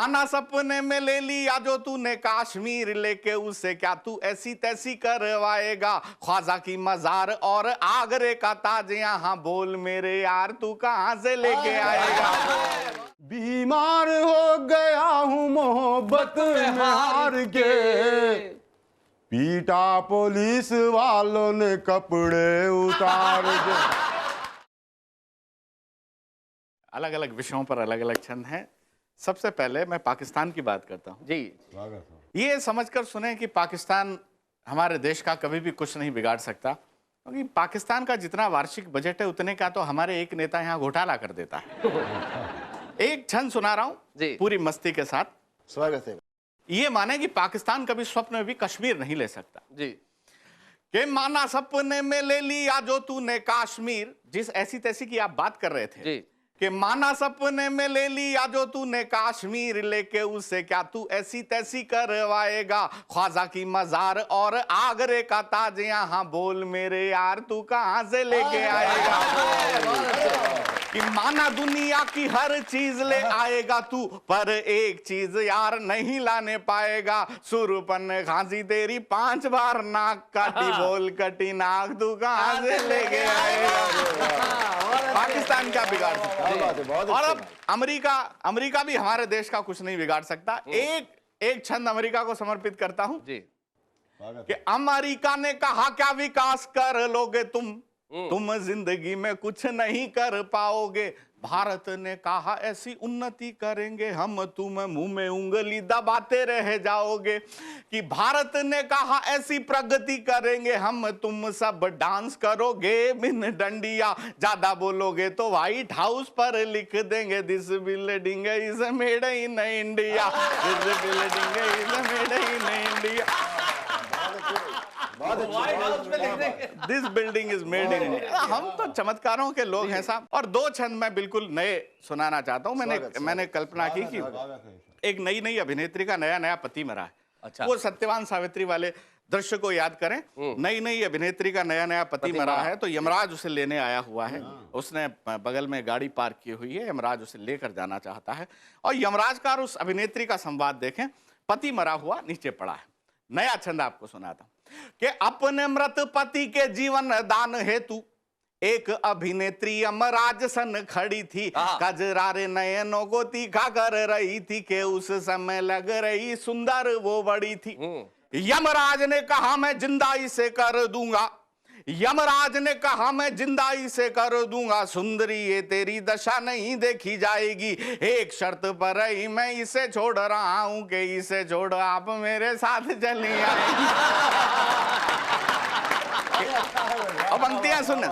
माना सपने में ले लिया जो तूने कश्मीर लेके, उसे क्या तू ऐसी तैसी करवाएगा। ख्वाजा की मजार और आगरे का ताज यहाँ, बोल मेरे यार तू कहाँ से लेके आएगा। बीमार हो गया हूँ मोहब्बत में हार के, पीटा पुलिस वालों ने कपड़े उतार के। अलग अलग विषयों पर अलग अलग छंद हैं। सबसे पहले मैं पाकिस्तान की बात करता हूँ जी। ये समझकर सुने कि पाकिस्तान हमारे देश का कभी भी कुछ नहीं बिगाड़ सकता, क्योंकि पाकिस्तान का जितना वार्षिक बजट है उतने का तो हमारे एक नेता यहाँ घोटाला कर देता है। एक छंद सुना रहा हूँ पूरी मस्ती के साथ, स्वागत है। ये माने कि पाकिस्तान कभी स्वप्न में भी कश्मीर नहीं ले सकता जी। कि माना सपने में ले लिया जो तूने कश्मीर, जिस ऐसी तैसी की आप बात कर रहे थे जी। कि माना सपने में ले लिया जो तूने कश्मीर लेके, उसे क्या तू ऐसी तैसी करवाएगा। ख्वाजा की मजार और आगरे का ताज यहाँ, बोल मेरे यार तू कहाँ से लेके आएगा। कि माना दुनिया की हर चीज ले आएगा तू, पर एक चीज यार नहीं लाने पाएगा। सुरपन खांसी तेरी 5 बार नाक काटी, बोल कटी नाक तू कहाँ से लेके आएगा। पाकिस्तान क्या बिगाड़ सकता है। और अब अमेरिका भी हमारे देश का कुछ नहीं बिगाड़ सकता। एक छंद अमेरिका को समर्पित करता हूं जी। कि अमेरिका ने कहा क्या विकास कर लोगे तुम जिंदगी में कुछ नहीं कर पाओगे। भारत ने कहा ऐसी उन्नति करेंगे हम, तुम मुंह में उंगली दबाते रह जाओगे। कि भारत ने कहा ऐसी प्रगति करेंगे हम, तुम सब डांस करोगे बिन डंडिया। ज्यादा बोलोगे तो व्हाइट हाउस पर लिख देंगे, this building is made in India, this building is made in India, this building is made in India. हम तो चमत्कारों के लोग हैं साहब। और 2 छंद मैं बिल्कुल नए सुनाना चाहता हूं। मैंने कल्पना की कि एक नई अभिनेत्री का नया पति मरा है। अच्छा। वो सत्यवान सावित्री वाले दृश्य को याद करें। नई अभिनेत्री का नया पति मरा है, तो यमराज उसे लेने आया हुआ है। उसने बगल में गाड़ी पार्क की हुई है, यमराज उसे लेकर जाना चाहता है। और यमराज का और उस अभिनेत्री का संवाद देखें। पति मरा हुआ नीचे पड़ा है। नया छंद आपको सुनाता कि अपने मृत पति के जीवन दान हेतु एक अभिनेत्री यमराज सन खड़ी थी। कजरारे नयनों को तीखा कर रही थी कि उस समय लग रही सुंदर वो बड़ी थी। यमराज ने कहा मैं जिंदाई से कर दूंगा, यमराज ने कहा मैं जिंदाई से कर दूंगा। सुंदरी ये तेरी दशा नहीं देखी जाएगी, एक शर्त पर ही मैं इसे छोड़ रहा हूं कि इसे छोड़ आप मेरे साथ चली आएगी। अब पंक्तियां सुन।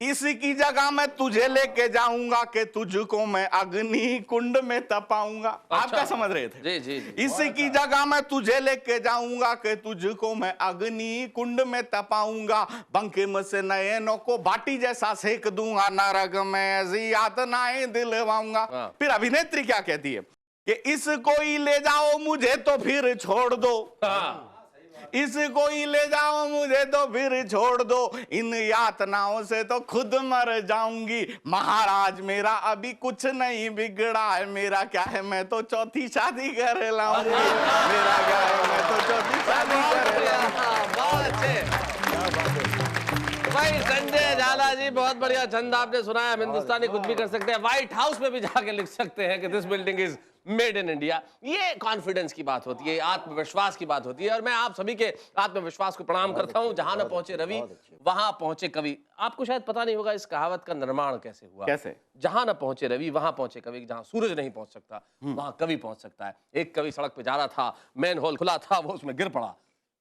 इसकी जगह मैं तुझे लेके जाऊंगा कि तुझको मैं अग्नि कुंड में तपाऊंगा। आप क्या समझ रहे थे? जी जी जी। इसकी जगह मैं तुझे लेके जाऊंगा कि तुझको मैं अग्नि कुंड में तपाऊंगा। बंकिम से नयनों को बाटी जैसा सेक दूंगा, नरक में ऐसी यातनाएं दिलवाऊंगा। फिर अभिनेत्री क्या कहती है कि इसको ही ले जाओ मुझे तो फिर छोड़ दो, इसको ही ले जाओ मुझे तो फिर छोड़ दो, इन यातनाओं से तो खुद मर जाऊंगी। महाराज मेरा अभी कुछ नहीं बिगड़ा है, मेरा क्या है मैं तो चौथी शादी कर लाऊंगी, मेरा क्या है मैं तो चौथी शादी कर लाऊंगी। बहुत अच्छे भाई संजय झाला जी, बहुत बढ़िया छंद आपने सुनाया। हम हिंदुस्तानी कुछ भी कर सकते हैं, व्हाइट हाउस में भी जाके लिख सकते हैं कि this building is made in India. ये कॉन्फिडेंस की बात होती है, आत्मविश्वास की बात होती है। और मैं आप सभी के आत्मविश्वास को प्रणाम करता हूं। जहां न पहुंचे रवि वहां पहुंचे कवि। आपको शायद पता नहीं होगा इस कहावत का निर्माण कैसे हुआ। कैसे? जहां न पहुंचे रवि वहां पहुंचे कवि। जहां सूरज नहीं पहुंच सकता वहां कवि पहुंच सकता है। एक कवि सड़क पे जा रहा था, मैन होल खुला था, वो उसमें गिर पड़ा।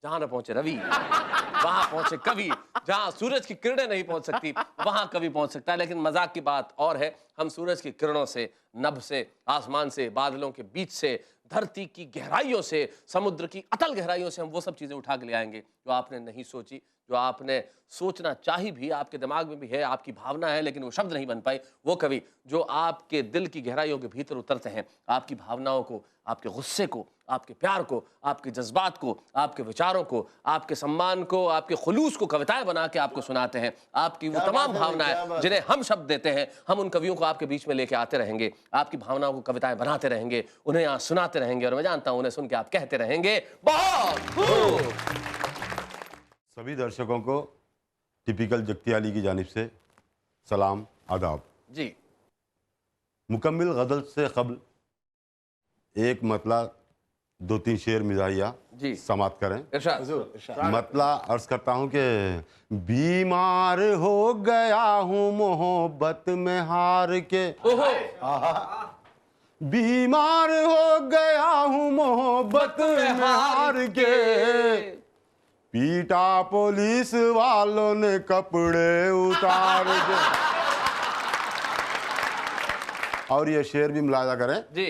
जहां न पहुंचे रवि वहां पहुंचे कवि। जहां सूरज की किरणें नहीं पहुंच सकती वहां कवि पहुंच सकता है। लेकिन मजाक की बात और है, हम सूरज की किरणों से, नभ से, आसमान से, बादलों के बीच से, धरती की गहराइयों से, समुद्र की अतल गहराइयों से हम वो सब चीजें उठा के ले आएंगे जो आपने नहीं सोची, जो जो आपने सोचना चाही भी, आपके दिमाग में भी है, आपकी भावना है, लेकिन वो शब्द नहीं बन पाई, वो कवि जो आपके दिल की गहराइयों के भीतर उतरते हैं, आपकी भावनाओं को, आपके गुस्से को, आपके प्यार को, आपके जज्बात को, आपके विचारों को, आपके सम्मान को, आपके खुलूस को कविताएं बना के आपको सुनाते हैं। आपकी वो तमाम भावनाएं जिन्हें हम शब्द देते हैं, हम उन कवियों को आपके बीच में लेके आते रहेंगे, आपकी भावनाओं को कविताएं बनाते रहेंगे, उन्हें यहाँ सुनाते रहेंगे, और मैं जानता हूं उन्हें सुन के आप कहते रहेंगे बहुत खूब। सभी दर्शकों को टिपिकल जगतियाली की जानिब से सलाम आदाब। जी मुकम्मिल गज़ल से कबल एक मतला 2-3 शेर मिजाहिया जी समात करें। इरशाद। मतला अर्ज करता हूँ कि बीमार हो गया हूँ मोहब्बत में हार के, ओहो बीमार हो गया हूँ मोहब्बत में हार के, पीटा पुलिस वालों ने कपड़े उतार के। और ये शेर भी मुलाजा करें जी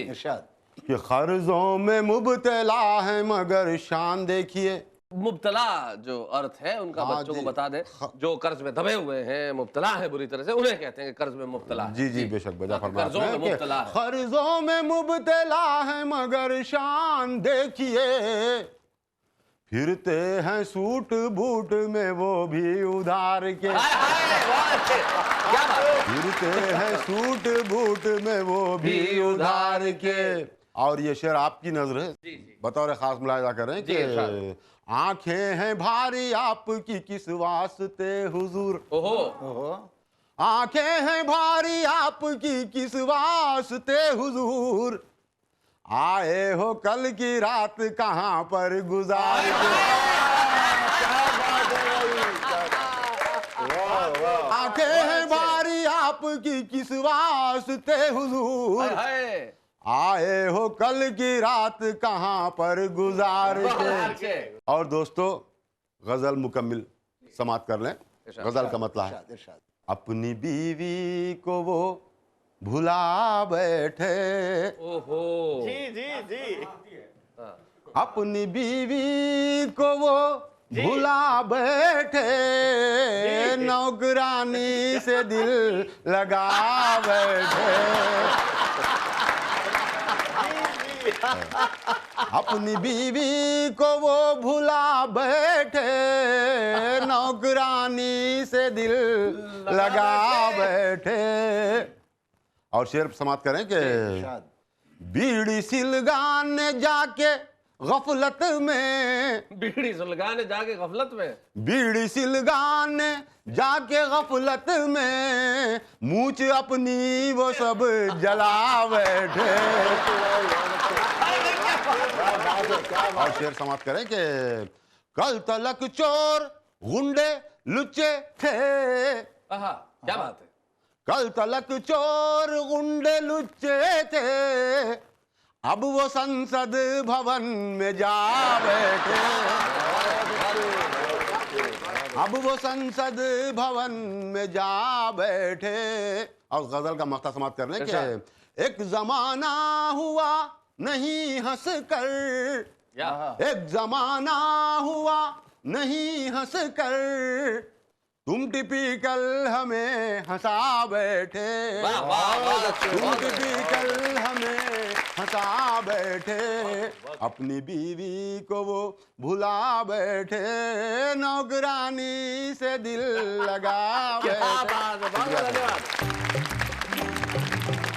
कि कर्जों में मुब्तला है मगर शान देखिए। मुब्तला जो अर्थ है उनका हाँ बच्चों को जी। बता दे, जो कर्ज में दबे हुए हैं, मुब्तला है बुरी तरह से, उन्हें कहते हैं कि कर्ज में मुब्तला है। जी जी बेशक बजा फरमाते कर्जों में हैं कि मुब्तला है। कर्जों में मुब्तला है मगर शान देखिए, फिरते हैं सूट बूट में वो भी उधार के, हाय हाय वाह, क्या बात है। फिरते हैं सूट बूट में वो भी उधार के। और ये शेर आपकी नजर है, बतौर खास मुलाहिजा करें जी, इरशाद। कि आंखें हैं भारी आपकी किस वास्ते हुजूर, ओहो आंखें हैं भारी आपकी किस वास्ते हुजूर, आए हो कल की रात कहाँ पर गुजार के। आंखें हैं भारी आपकी किस वास्ते हुजूर, हाय आए हो कल की रात कहाँ पर गुजार के। और दोस्तों गजल मुकम्मिल समात कर लें। गजल का मतलब है अपनी बीवी को वो भुला बैठे, ओहो जी जी जी अपनी बीवी को वो भुला बैठे, नौकरानी से दिल लगा बैठे, अपनी बीवी को वो भुला बैठे, नौकरानी से दिल लगा बैठे। और शेर समाप्त करें कि बीड़ी सिलगाने जाके गफलत में, बीड़ी सुलगाने जाके गफलत में, बीड़ी सिलगाने जाके गफलत में, मूछ अपनी वो सब जला बैठे। और शेर समाप्त करें कि कल तलक चोर गुंडे लुच्चे थे, आहा क्या बात है। कल तलक चोर गुंडे लुच्चे थे, अब वो संसद भवन में जा बैठे, अब वो संसद भवन में जा बैठे। और गजल का मक्ता समाप्त करने के एक जमाना हुआ नहीं हंस कर, एक जमाना हुआ नहीं हंस कर, तुम टिपिकल हमें हंसा बैठे, तुम टिपिकल हमें हंसा बैठे, अपनी बीवी को वो भुला बैठे, नौकरानी से दिल लगा बैठे।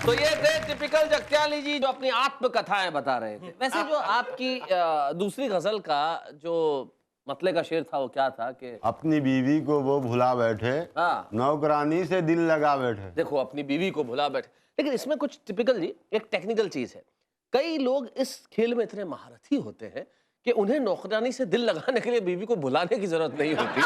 तो ये थे टिपिकल जगत्याली जी जो अपनी आत्मकथाएं बता रहे थे। वैसे जो आपकी दूसरी गजल का जो मतले का शेर था वो क्या था कि अपनी बीवी को वो भुला बैठे, हाँ। नौकरानी से दिल लगा बैठे। देखो अपनी बीवी को भुला बैठे, लेकिन इसमें कुछ टिपिकल जी एक टेक्निकल चीज है। कई लोग इस खेल में इतने महारथी होते हैं कि उन्हें नौकरानी से दिल लगाने के लिए बीवी को बुलाने की जरूरत नहीं होती,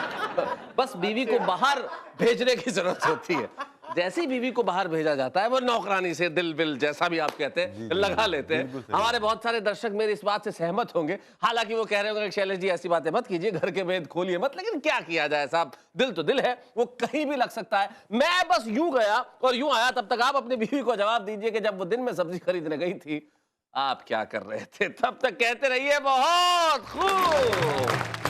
बस बीवी को बाहर भेजने की जरूरत होती है। जैसी बीवी को बाहर भेजा जाता है वो नौकरानी से दिल बिल जैसा भी आप कहते हैं लगा लेते हैं। हमारे बहुत सारे दर्शक मेरी इस बात से सहमत होंगे, हालांकि वो कह रहे होंगे शैलेश जी ऐसी बातें मत कीजिए, घर के भेद खोलिए मत, लेकिन क्या किया जाए साहब, दिल तो दिल है, वो कहीं भी लग सकता है। मैं बस यूं गया और यूं आया, तब तक आप अपनी बीवी को जवाब दीजिए कि जब वो दिन में सब्जी खरीदने गई थी आप क्या कर रहे थे। तब तक कहते रहिए बहुत खूब।